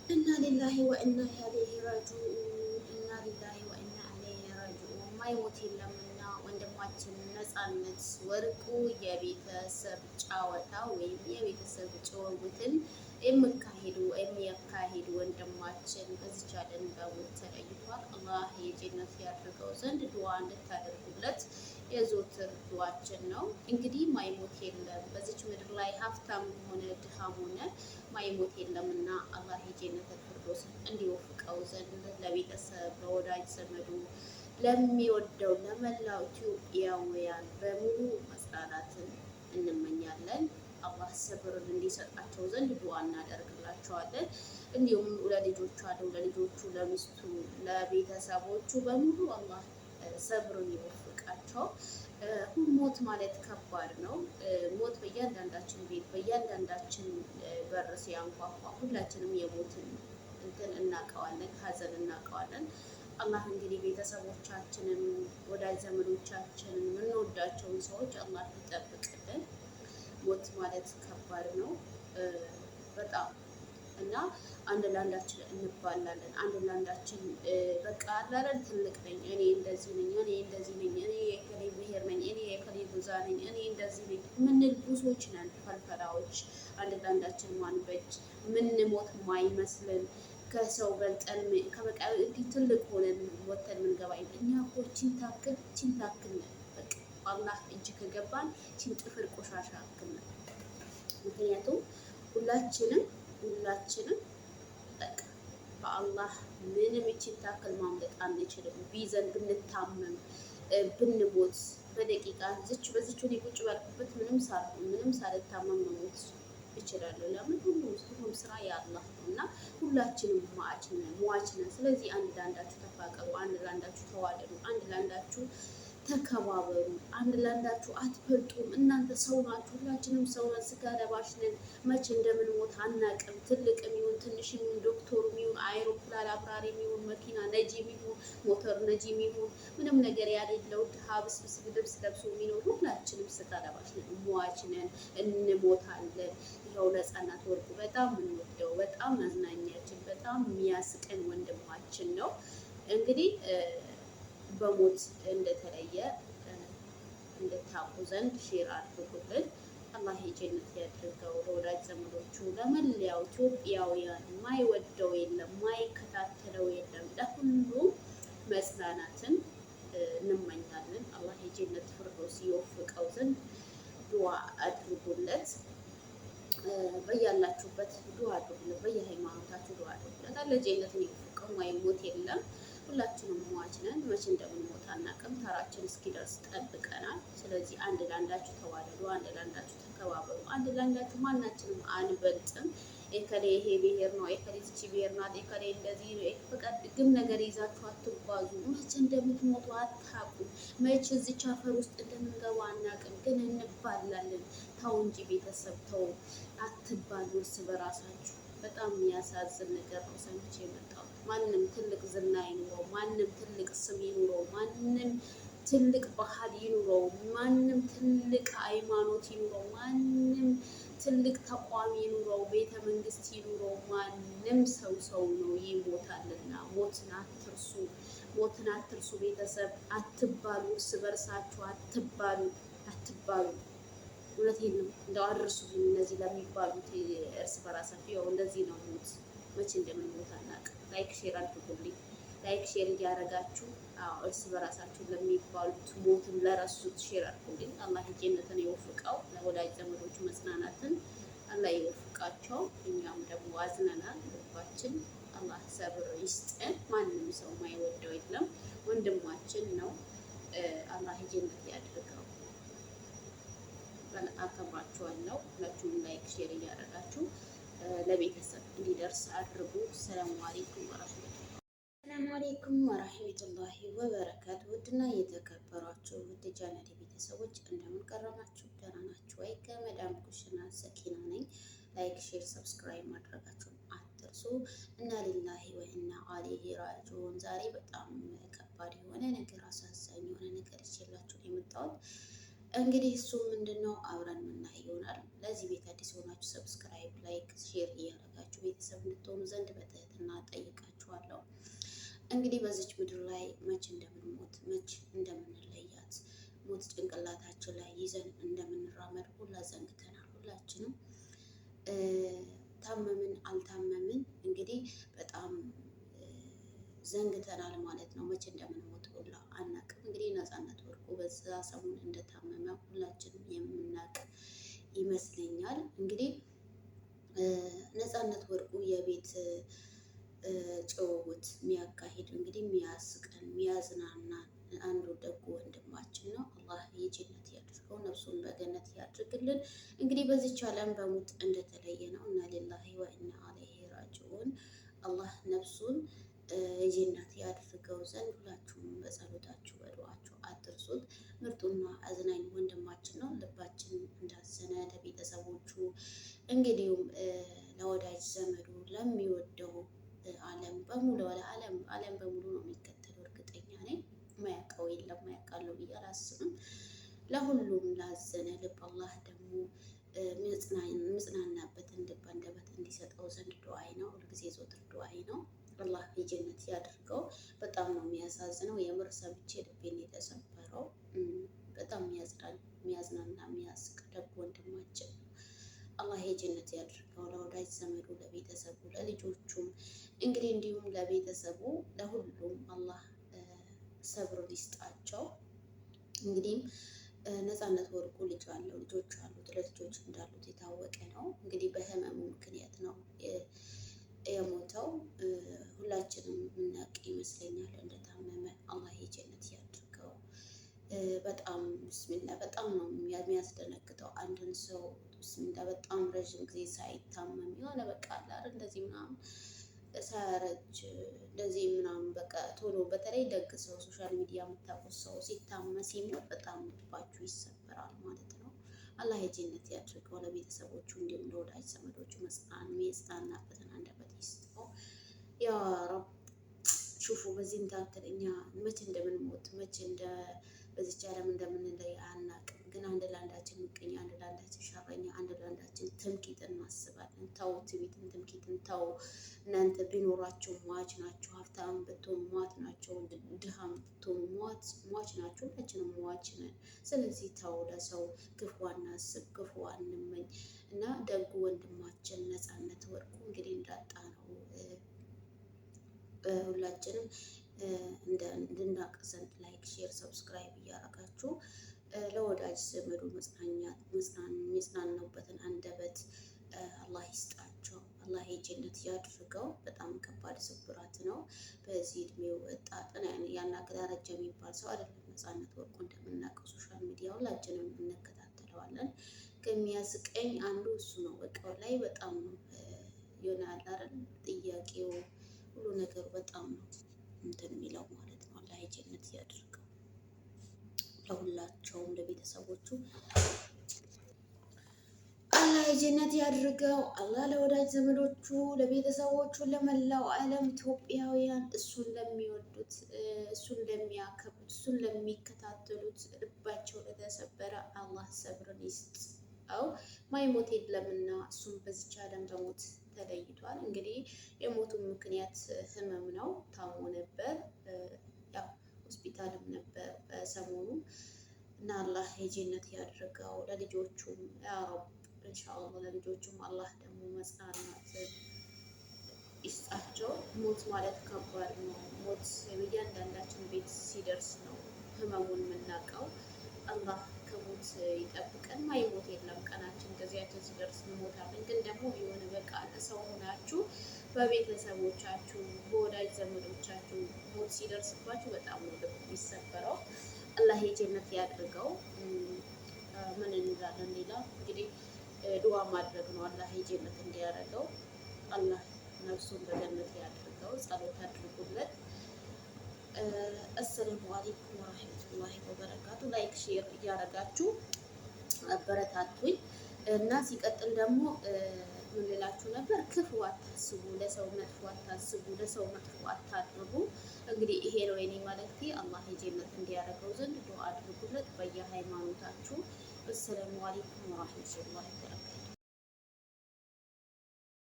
ኢና ሊላሂ ወኢና ኢለይሂ ራጂዑን ኢና ሊላሂ ወኢና ኢለይሂ ራጂዑን። ማይሞት የለምና ወንድማችን ነፃነት ወርቁ የቤተሰብ ጨዋታ ወይም የቤተሰብ ጭውውትን የሚያካሂድ ወንድማችን በዚች ዓለም በሞት ተለይቷል። አላህ የጀነት ያድርገው ዘንድ ዱዓ እንድታደርጉለት የዘወትር ዱዓችን ነው። እንግዲህ ማይሞት የለም በዚች ምድር ላይ ሀብታም ሆነ ድሃም ሆነ ማይሞት የለምና አላህ የጀነት ፊርደውስ እንዲወፍቀው ዘንድ ለቤተሰብ ለወዳጅ ዘመዱ ለሚወደው ለመላው ኢትዮጵያውያን በሙሉ መጽናናትን እንመኛለን። አላህ ሰብርን እንዲሰጣቸው ዘንድ ዱዓ እናደርግላቸዋለን። እንዲሁም ለልጆቹ፣ ለሚስቱ፣ ለቤተሰቦቹ በሙሉ አላህ ሰብርን ይወፍቃቸው። ሞት ማለት ከባድ ነው። ሞት በእያንዳንዳችን ቤት በእያንዳንዳችን በር ሲያንኳኳ ሁላችንም የሞትን እንትን እናውቀዋለን፣ ሀዘን እናውቀዋለን። አላህ እንግዲህ ቤተሰቦቻችንን፣ ወዳጅ ዘመዶቻችንን፣ የምንወዳቸውን ሰዎች አላህ ይጠብቅልን። ሞት ማለት ከባድ ነው በጣም እና አንድ ለአንዳችን እንባላለን። አንድ ለአንዳችን በቃ አላለን ትልቅ ነኝ እኔ እንደዚህ ነኝ እኔ እንደዚህ ነኝ እኔ የከሌ ብሔር ነኝ እኔ የከሌ ጉዛ ነኝ እኔ እንደዚህ ነኝ ምንል ብዙዎች ነን ፈልፈላዎች። አንድ ለአንዳችን ማንበጅ ምንሞት ማይመስልን ከሰው በልጠን ከመቃብር እንዲህ ትልቅ ሆነን ወተን ምንገባ እኛ እኮ ቺን ታክል ነን። በቃ አላህ እጅ ከገባን ቺን ጥፍር ቆሻሻ አክል ነን። ምክንያቱም ሁላችንም በቃ በአላህ ምንም እቺን ታክል ማምለጥ አንችልም። ቢዘን ብንታመም ብንሞት በደቂቃ በዚች ላይ ቁጭ ባልኩበት ምንም ሳልታመም መሞት እችላለሁ። ለምን ሁሉም ስራ የአላህ ነው እና ሁላችንም ሟች ነን። ስለዚህ አንድ ለአንዳችሁ ተፋቀሩ፣ አንድ ለአንዳችሁ ተዋደዱ፣ አንድ ለአንዳችሁ ተከባበሩ፣ አንድ ለአንዳችሁ አትበልጡም። እናንተ ሰው ናችሁ፣ ሁላችንም ሰው ነን፣ ስጋ ለባሽ ነን። መቼ እንደምንሞት አናቅም። ትልቅም ይሁን ትንሽም ይሁን ዶክተሩም ይሁን አይሮፕላን አብራሪም ይሁን መኪና ነጂም ይሁን ሞተር ነጂም ይሁን ምንም ነገር ያሌለው ድሃ ብስብስ ልብስ ለብሶ የሚኖር ሁላችንም ስጋ ለባሽ ነን፣ ሟች ነን፣ እንሞታለን። ይኸው ነፃነት ወርቁ በጣም የምንወደው በጣም መዝናኛችን በጣም የሚያስቀን ወንድማችን ነው። እንግዲህ በሞት እንደተለየ እንድታውቁ ዘንድ ሼር አድርጉልን። አላህ የጀነት ያድርገው። ለወዳጅ ዘመዶቹ ለመለያው ኢትዮጵያውያን ማይወደው የለም ማይከታተለው የለም። ለሁሉም መጽናናትን እንመኛለን። አላህ የጀነት ፊርደውስ ይወፍቀው ዘንድ ዱዓ አድርጉለት። በያላችሁበት ዱዓ አድርጉለት። በየሃይማኖታችሁ ዱዓ አድርጉለት። አለ ጀነትን ይወፍቀው። ማይሞት የለም። ሁላችንም ሟች ነን። መቼ እንደምንሞት አናውቅም። ተራችን እስኪደርስ ጠብቀናል። ስለዚህ አንድ ለአንዳችሁ ተዋደዱ፣ አንድ ለአንዳችሁ ተከባበሩ፣ አንድ ለአንዳችሁ ማናችንም አንበልጥም። የከሌ ይሄ ብሔር ነው፣ የከሌ ይቺ ብሔር ናት፣ የከሌ እንደዚህ ነው። ፈቃድ ግን ነገር ይዛችሁ አትጓዙ። መቼ እንደምትሞቱ አታውቁም። መቼ እዚች አፈር ውስጥ እንደምንገባ አናውቅም። ግን እንባላለን። ተው እንጂ ቤተሰብ ተው፣ አትባሉ እርስ በራሳችሁ። በጣም የሚያሳዝን ነገር ነው ሰምቼ የመጣሁት። ማንም ትልቅ ዝና ይኑረው፣ ማንም ትልቅ ስም ይኑረው፣ ማንም ትልቅ ባህል ይኑረው፣ ማንም ትልቅ ሃይማኖት ይኑረው፣ ማንም ትልቅ ተቋም ይኑረው፣ ቤተ መንግስት ይኑረው፣ ማንም ሰው ነው፣ ይሞታልና። ሞትን አትርሱ፣ ሞትን አትርሱ። ቤተሰብ አትባሉ፣ እርስ በርሳችሁ አትባሉ። እውነቴን ነው። እንደው አድርሱልኝ እነዚህ ለሚባሉት እርስ በራሳችሁ ያው እንደዚህ ነው። ሞት መቼ እንደምንሞት አናውቅም። ላይክ ሼር አድርጉልኝ። ላይክ ሼር እያደረጋችሁ እርስ በራሳችሁ ለሚባሉት ሞትን ለረሱት ሼር አድርጉልኝ። አላህ ጀነትን ይወፍቀው። ለወዳጅ ዘመዶቹ መጽናናትን አላህ ይወፍቃቸው። እኛም ደግሞ አዝነናል ልባችን። አላህ ሰብር ይስጠን። ማንም ሰው ማይወደው የለም። ወንድማችን ነው። አላህ ጀነት ያድርገው። አከብራችኋለሁ። ሁላችሁም ላይክ ሼር እያደረጋችሁ ለቤተሰብ እንዲደርስ አድርጉ። ሰላም አለይኩም ወራህመቱላሂ ወበረካቱ። ውድና የተከበሯችሁ ውድ ቻናሌ ቤተሰቦች እንደምን ቀረማችሁ? ደህና ናችሁ ወይ? ከመዳም ኩሽና ሰኪና ነኝ። ላይክ ሼር ሰብስክራይብ ማድረጋችሁን አትርሱ። እና ሊላሂ ወኢና ኢለይሂ ራጂዑን። ዛሬ በጣም ከባድ የሆነ ነገር አሳዛኝ የሆነ ነገር ይዤላችሁ የመጣሁት እንግዲህ እሱ ምንድን ነው አብረን የምናይ ይሆናል። ለዚህ ቤት አዲስ ሆናችሁ ሰብስክራይብ፣ ላይክ፣ ሼር እያደረጋችሁ ቤተሰብ እንድትሆኑ ዘንድ በትህትና ጠይቃችኋለሁ። እንግዲህ በዚች ምድር ላይ መች እንደምንሞት መች እንደምንለያት ሞት ጭንቅላታችን ላይ ይዘን እንደምንራመድ ሁላ ዘንግተናል። ሁላችንም ታመምን አልታመምን እንግዲህ በጣም ዘንግተናል ማለት ነው። መቼ እንደምንሞት ሁላ አናቅም። እንግዲህ ነፃነት ወርቁ በዛ ሰሞን እንደታመመ ሁላችንም የምናቅ ይመስለኛል። እንግዲህ ነፃነት ወርቁ የቤት ጭውውት የሚያካሂድ እንግዲህ የሚያስቀን የሚያዝናናን አንዱ ደጉ ወንድማችን ነው። አላህ የጀነት ያድርገው፣ ነፍሱን በገነት ያድርግልን። እንግዲህ በዚች ዓለም በሞት እንደተለየ ነው እና ሊላሂ ወኢና አለይሂ ራጂዑን። አላህ ነፍሱን የጀነት ያድርገው ዘንድ ሁላችሁም በጸሎታችሁ በዱዓችሁ አትርሱት። ምርጡና አዝናኝ ወንድማችን ነው። ልባችን እንዳዘነ ለቤተሰቦቹ እንግዲሁም ለወዳጅ ዘመዱ ለሚወደው ዓለም በሙሉ ዓለም በሙሉ ነው የሚከተለው። እርግጠኛ ነኝ ማያውቀው የለም። ማያውቃለው ብዬ አላስብም። ለሁሉም ላዘነ ልብ አላህ ደግሞ ምጽናናበትን ልብ አንደበት እንዲሰጠው ዘንድ ዱዓይ ነው። ሁልጊዜ ዘወትር ዱዓይ ነው። አላህ የጀነት ያድርገው። በጣም ነው የሚያሳዝነው። የምር ሰምቼ ልቤን የተሰበረው። በጣም የሚያዝናና የሚያስቅ ደግ ወንድማችን ነው። አላህ የጀነት ያድርገው። ለወዳጅ ዘመዱ፣ ለቤተሰቡ፣ ለልጆቹም እንግዲህ እንዲሁም ለቤተሰቡ ለሁሉም አላህ ሰብር ሊስጣቸው። እንግዲህ ነፃነት ወርቁ ልጅ አለው፣ ልጆች አሉት። ለልጆች እንዳሉት የታወቀ ነው። እንግዲህ በህመሙ ምክንያት ነው የሞተው። ሁላችንም የምናውቅ ይመስለኛል እንደታመመ። አላህ የጀነት ያድርገው። በጣም ብስሚላ በጣም ነው የሚያስደነግጠው። አንድን ሰው ብስሚላ በጣም ረዥም ጊዜ ሳይታመም የሆነ በቃ አላር እንደዚህ ምናምን ሳያረጅ እንደዚህ ምናምን በቃ ቶሎ በተለይ ደግ ሰው ሶሻል ሚዲያ የምታውቁት ሰው ሲታመም ሲሞት በጣም ልባችሁ ይሰበራል ማለት ነው። አላህ የጀነት ያድርገው። ለቤተሰቦቹ እንዲሁም ለወዳጅ ዘመዶቹ የሚጽናናበትን አንደበት ይስጠው። ያ ረብ ሹፉ። በዚህ እንዳክል እኛ መቼ እንደምንሞት መቼ በዚች ዓለም እንደምንለይ አናቅም። ግን አንድ ለአንዳችን ምቀኛ፣ አንድ ለአንዳችን ሸረኛ፣ አንድ ለአንዳችን ትምክህትን እናስባለን። ተው ትዕቢትን፣ ትምክህትን ተው። እናንተ ቢኖራቸው ሟች ናቸው። ሀብታም ብትሆኑ ሟች ናቸው። ድሃም ብትሆኑ ሟች ናቸው። ሁላችንም ሟች ነን። ስለዚህ ተው፣ ለሰው ክፉ አናስብ፣ ክፉ አንመኝ እና ደጉ ወንድማችን ነፃነት ወርቁ እንግዲህ እንዳጣ ነው ሁላችንም እንድናቅ ዘንድ ላይክ፣ ሼር፣ ሰብስክራይብ እያደረጋችሁ ለወዳጅ ዘመዱ የሚጽናናበትን አንደበት አላህ ይስጣቸው። አላህ የጀነት ያድርገው። በጣም ከባድ ስብራት ነው። በዚህ እድሜው ወጣትን ያናገር ያረጀ የሚባል ሰው አይደለም። ነፃነት ወርቁ እንደምናውቀው ሶሻል ሚዲያ ሁላችንም እንከታተለዋለን። ከሚያስቀኝ አንዱ እሱ ነው። በቃ ላይ በጣም ነው ይሆናል አይደል? ጥያቄው ሁሉ ነገሩ በጣም ነው እንትን የሚለው ማለት ነው። አላህ የጀነት ያድርገው። ለሁላቸውም ለቤተሰቦቹ አላህ የጀነት ያድርገው። አላህ ለወዳጅ ዘመዶቹ፣ ለቤተሰቦቹ፣ ለመላው ዓለም ኢትዮጵያውያን እሱን ለሚወዱት፣ እሱን ለሚያከብሩት፣ እሱን ለሚከታተሉት ልባቸው ለተሰበረ አላህ ሰብርን ይስጠው። ማይሞት የለምና እሱም በዚች ዓለም በሞት ተለይቷል። እንግዲህ የሞቱ ምክንያት ህመም ነው። ታሞ ነበር፣ ያው ሆስፒታልም ነበር በሰሞኑ እና አላህ የጀነት ያድርገው። ለልጆቹም ያ ረብ ኢንሻአላህ ለልጆቹም አላህ ደግሞ መጽናናት ይስጣቸው። ሞት ማለት ከባድ ነው። ሞት በእያንዳንዳችን ቤት ሲደርስ ነው ህመሙን የምናውቀው። አላህ ከሞት ይጠብቀን። ማይሞት የለም። ቀናችን ጊዜያችን ሲደርስ እንሞታለን። ግን ደግሞ የሆነ በቃ ሰው ሆናችሁ በቤተሰቦቻችሁ በወዳጅ ዘመዶቻችሁ ሞት ሲደርስባችሁ በጣም ነው ልብ የሚሰበረው። አላህ የጀነት ያድርገው። ምን እንላለን ሌላ? እንግዲህ ዱዓ ማድረግ ነው። አላህ የጀነት እንዲያደርገው። አላህ ነፍሱን በገነት ያድርገው። ጸሎት አድርጉለት። አሰላሙ አለይኩም ወራህመቱላሂ ወበረካቱ። ላይክ ሼር እያደረጋችሁ አበረታቱኝ እና ሲቀጥል ደግሞ ምን ልላችሁ ነበር? ክፉ አታስቡ፣ ለሰው መጥፎ አታስቡ፣ ለሰው መጥፎ አታድርጉ። እንግዲህ ይሄ ነው የኔ መልእክቴ። አላህ የጀነት እንዲያደርገው ዘንድ ዱዓ አድርጉለት በየሃይማኖታችሁ። አሰላሙ አለይኩም ወራህመቱላሂ ወበረካቱ።